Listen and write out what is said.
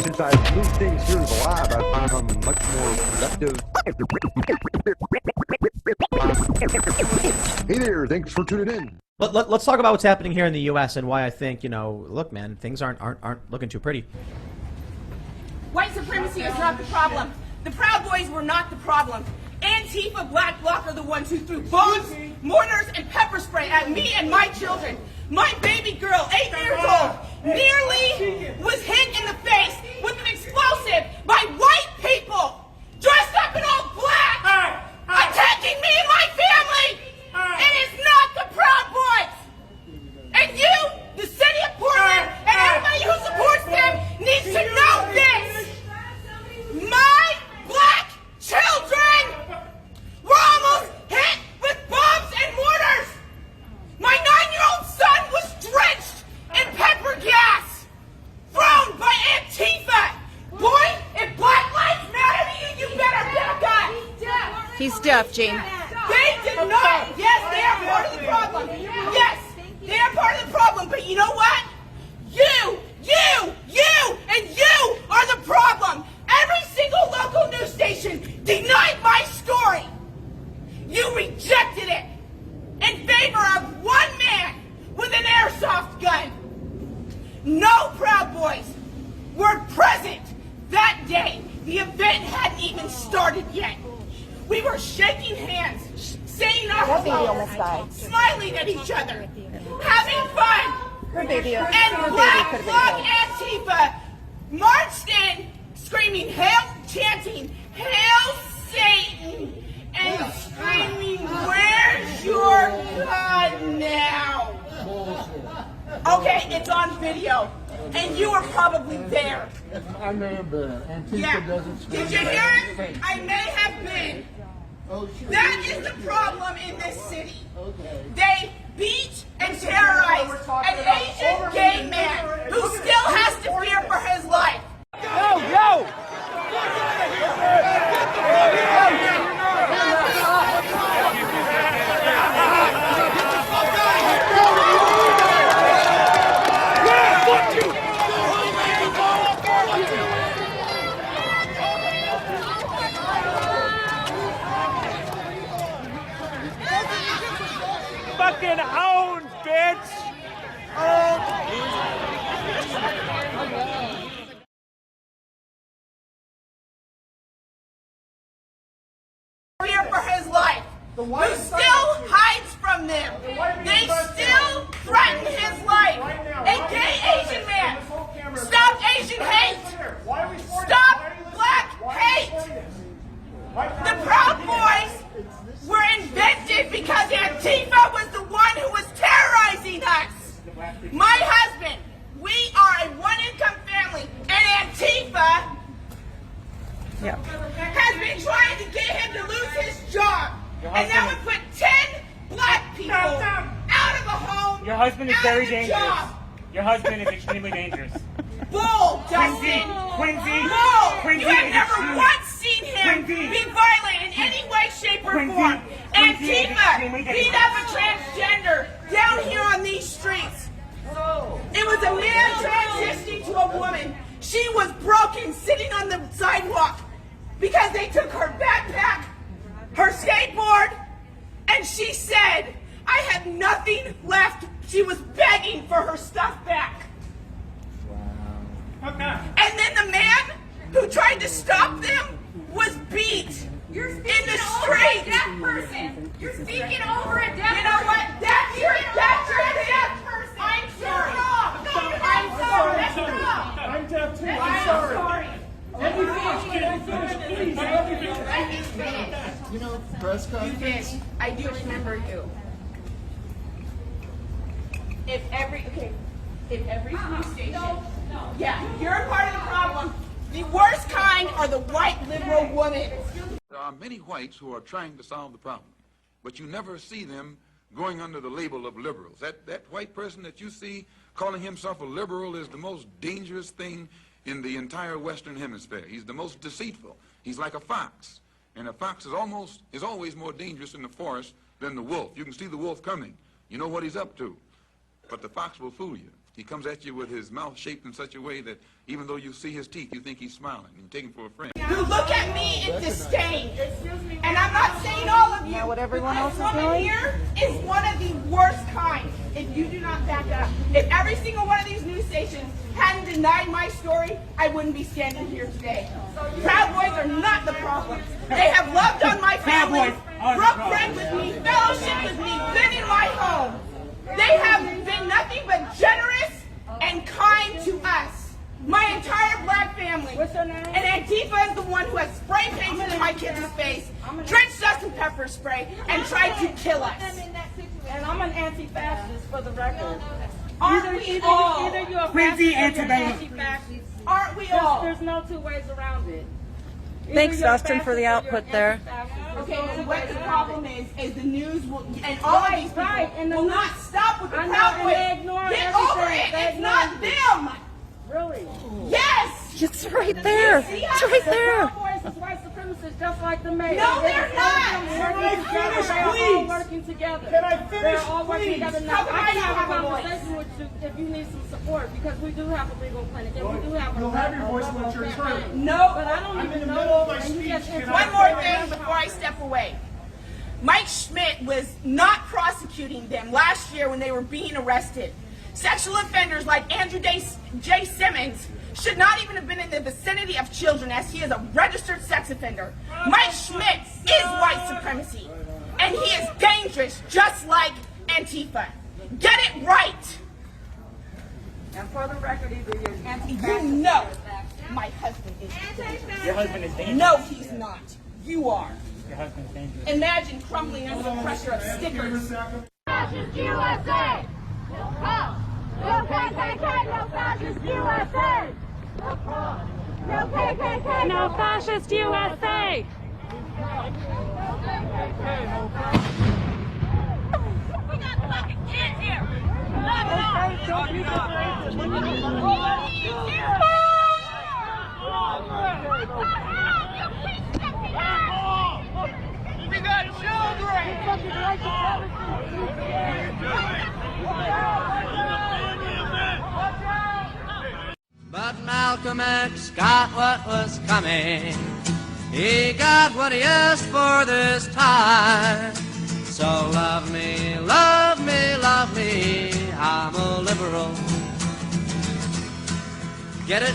since I've moved things here to the lab, I've become much more productive. Hey there, thanks for tuning in. Let's talk about what's happening here in the U.S. and why I think, you know, look, man, things aren't looking too pretty. White supremacy is not the problem. The Proud Boys were not the problem. Antifa, Black Bloc are the ones who threw bombs, mortars, and pepper spray at me and my children. My baby girl, 8 years old, nearly was hit in the face with an explosive by white people dressed up in all black, attacking me and my family. It is not the Proud Boys. And you, the city of Portland, and everybody who supports them needs to know this. My black children were almost hit with bombs and mortars. My 9-year-old son was drenched in pepper gas thrown by Antifa. Boy, if Black Lives Matter to you, you better back up. He's deaf, Gene. They did not. Yes, they are part of the problem. Yes, they are part of the problem. But you know what? You, and you are the problem. Every single local news station denied my story. You rejected it in favor of one man with an airsoft gun. No Proud Boys were present that day. The event hadn't even started yet. We were shaking hands, saying our hellos, smiling at each other, having fun. And Black Bloc Antifa marched in, screaming, "Hail," chanting, "Hail Satan," and screaming, "Where's your God now?" Okay, it's on video, and you were probably there. I may have been. Antifa doesn't speak. Did you hear it? I may have been. That is the problem in this city. They beat and terrorize an Asian gay man who still has to fear for his life. Yo! Fucking owned, bitch! Fear for his life. Who still hides from them. They still threaten his life. A gay Asian man. Stop Asian hate. Stop black hate. The Proud Boys were invented because Antifa was the one who was terrorizing us. My husband, we are a one-income family, and Antifa has been trying to get him to lose his job. And that would put 10 black people out of a home. Your husband is very dangerous. Job. Your husband is extremely dangerous. Bull, Dustin. Quincy. Bull. Quincy You have is never extremely- once seen him Quincy. be violent in any way, shape, or form. Quincy is Antifa extremely beat dangerous. up a transgender down here on these streets. It was a man transitioning to a woman. She was broken, sitting on the sidewalk because they took her backpack, her skateboard, and she said, "I have nothing left." She was begging for her stuff back. Okay. And then the man who tried to stop them was beat in the street. Deaf person. You're speaking over a deaf person. You know what? That's your deaf person. I'm sorry. I'm sorry. That's wrong. I'm deaf too. I'm sorry. Let me finish, please. Let me finish. You know, press conference. You did. I do remember you. If every news station, yeah, you're a part of the problem. The worst kind are the white liberal women. There are many whites who are trying to solve the problem, but you never see them going under the label of liberals. That white person that you see calling himself a liberal is the most dangerous thing in the entire Western Hemisphere. He's the most deceitful. He's like a fox, and a fox is always more dangerous in the forest than the wolf. You can see the wolf coming. You know what he's up to, but the fox will fool you. He comes at you with his mouth shaped in such a way that even though you see his teeth, you think he's smiling and you take him for a friend. You look at me in disdain. And I'm not saying all of you. Now what everyone else is This woman doing? here is one of the worst kind. If you do not back up. If every single one of these news stations hadn't denied my story, I wouldn't be standing here today. Proud Boys are not the problem. They have loved on my family, broke bread with me, fellowship with me, been in my home. They have been nothing but generous and kind to us. My entire black family. What's her name? And Antifa is the one who has spray painted in my kids' face, drenched us in pepper spray, and tried to kill us. And I'm an anti-fascist for the record. Aren't we all? Either you're a Quincy fascist or you're Antebellum. anti-fascist. Aren't we all? There's no two ways around it. Either Thanks, you're a Dustin, for the fascist or output you're there. anti-fascist. Okay, and what the problem is the news will, and all of these people and the will news- not stop with the I know, Proud and they Boys. ignore Get over everything. it. They It's ignore not them. Really? Yes. It's right there. It's right there. Proud Boys is white supremacists just like the mayor. No, they're not. They're all working together. Can I finish, They're all working please? together. How Now, come I I can don't have a have a voice? conversation with you if you need some support because we do have a legal clinic and we do have a You'll have your voice when it's your campaign. turn. No. But I don't I'm even in the know. middle of my and you speech. just Can One more thing before I step away. Mike Schmidt was not prosecuting them last year when they were being arrested. Sexual offenders like Andrew J. Simmons should not even have been in the vicinity of children as he is a registered sex offender. Mike Schmidt is white supremacy. And he is dangerous just like Antifa. Get it right. And for the record, either you're You anti-fascist know my husband is. Your husband is dangerous. No, he's not. You are. Your husband is dangerous. Imagine crumbling under the pressure of stickers. Fascist USA! No KKK, no fascist USA! No KKK, no fascist USA! We got fucking kids here! Knock it off! We got But Malcolm X got what was coming. He got what he asked for this time. So love me, love me, love me. I'm a liberal. Get it?